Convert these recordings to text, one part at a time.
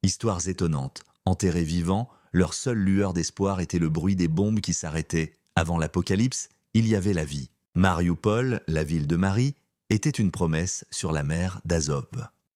Histoires étonnantes, enterrés vivants, leur seule lueur d'espoir était le bruit des bombes qui s'arrêtaient. Avant l'apocalypse, il y avait la vie. Marioupol, la ville de Marie, était une promesse sur la mer d'Azov.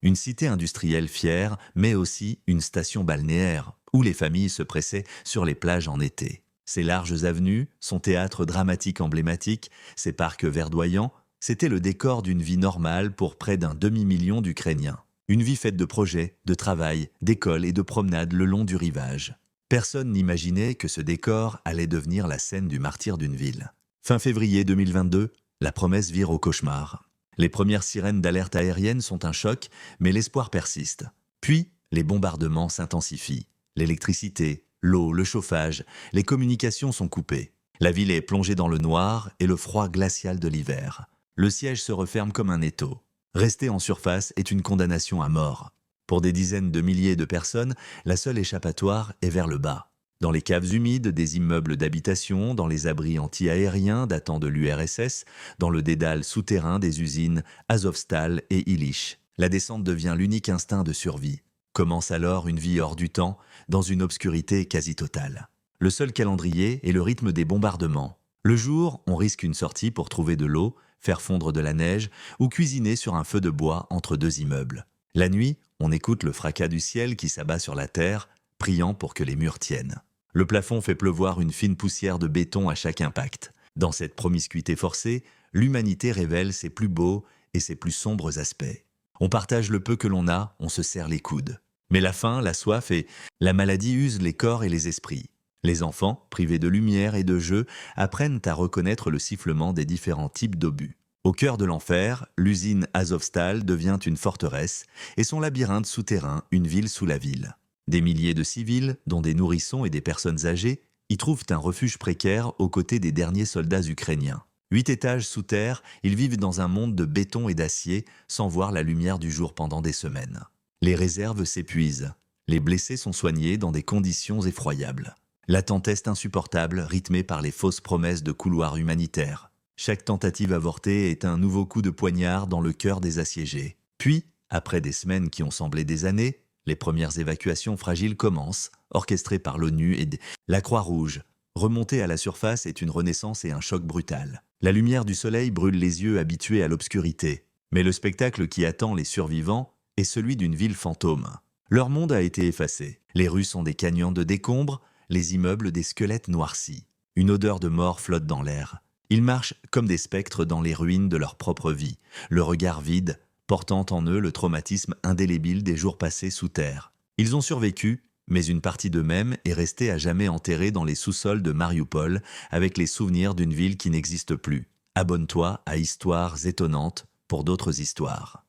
Une cité industrielle fière, mais aussi une station balnéaire, où les familles se pressaient sur les plages en été. Ses larges avenues, son théâtre dramatique emblématique, ses parcs verdoyants, c'était le décor d'une vie normale pour près d'un demi-million d'Ukrainiens. Une vie faite de projets, de travail, d'écoles et de promenades le long du rivage. Personne n'imaginait que ce décor allait devenir la scène du martyre d'une ville. Fin février 2022, la promesse vire au cauchemar. Les premières sirènes d'alerte aérienne sont un choc, mais l'espoir persiste. Puis, les bombardements s'intensifient. L'électricité, l'eau, le chauffage, les communications sont coupées. La ville est plongée dans le noir et le froid glacial de l'hiver. Le siège se referme comme un étau. Rester en surface est une condamnation à mort. Pour des dizaines de milliers de personnes, la seule échappatoire est vers le bas. Dans les caves humides des immeubles d'habitation, dans les abris anti-aériens datant de l'URSS, dans le dédale souterrain des usines Azovstal et Illich. La descente devient l'unique instinct de survie. Commence alors une vie hors du temps, dans une obscurité quasi totale. Le seul calendrier est le rythme des bombardements. Le jour, on risque une sortie pour trouver de l'eau, faire fondre de la neige ou cuisiner sur un feu de bois entre deux immeubles. La nuit, on écoute le fracas du ciel qui s'abat sur la terre, priant pour que les murs tiennent. Le plafond fait pleuvoir une fine poussière de béton à chaque impact. Dans cette promiscuité forcée, l'humanité révèle ses plus beaux et ses plus sombres aspects. On partage le peu que l'on a, on se serre les coudes. Mais la faim, la soif et la maladie usent les corps et les esprits. Les enfants, privés de lumière et de jeu, apprennent à reconnaître le sifflement des différents types d'obus. Au cœur de l'enfer, l'usine Azovstal devient une forteresse et son labyrinthe souterrain une ville sous la ville. Des milliers de civils, dont des nourrissons et des personnes âgées, y trouvent un refuge précaire aux côtés des derniers soldats ukrainiens. 8 étages sous terre, ils vivent dans un monde de béton et d'acier sans voir la lumière du jour pendant des semaines. Les réserves s'épuisent. Les blessés sont soignés dans des conditions effroyables. L'attente est insupportable, rythmée par les fausses promesses de couloirs humanitaires. Chaque tentative avortée est un nouveau coup de poignard dans le cœur des assiégés. Puis, après des semaines qui ont semblé des années, les premières évacuations fragiles commencent, orchestrées par l'ONU et la Croix-Rouge. Remonter à la surface est une renaissance et un choc brutal. La lumière du soleil brûle les yeux habitués à l'obscurité. Mais le spectacle qui attend les survivants est celui d'une ville fantôme. Leur monde a été effacé. Les rues sont des canyons de décombres, les immeubles des squelettes noircis. Une odeur de mort flotte dans l'air. Ils marchent comme des spectres dans les ruines de leur propre vie, le regard vide, portant en eux le traumatisme indélébile des jours passés sous terre. Ils ont survécu, mais une partie d'eux-mêmes est restée à jamais enterrée dans les sous-sols de Marioupol avec les souvenirs d'une ville qui n'existe plus. Abonne-toi à Histoires étonnantes pour d'autres histoires.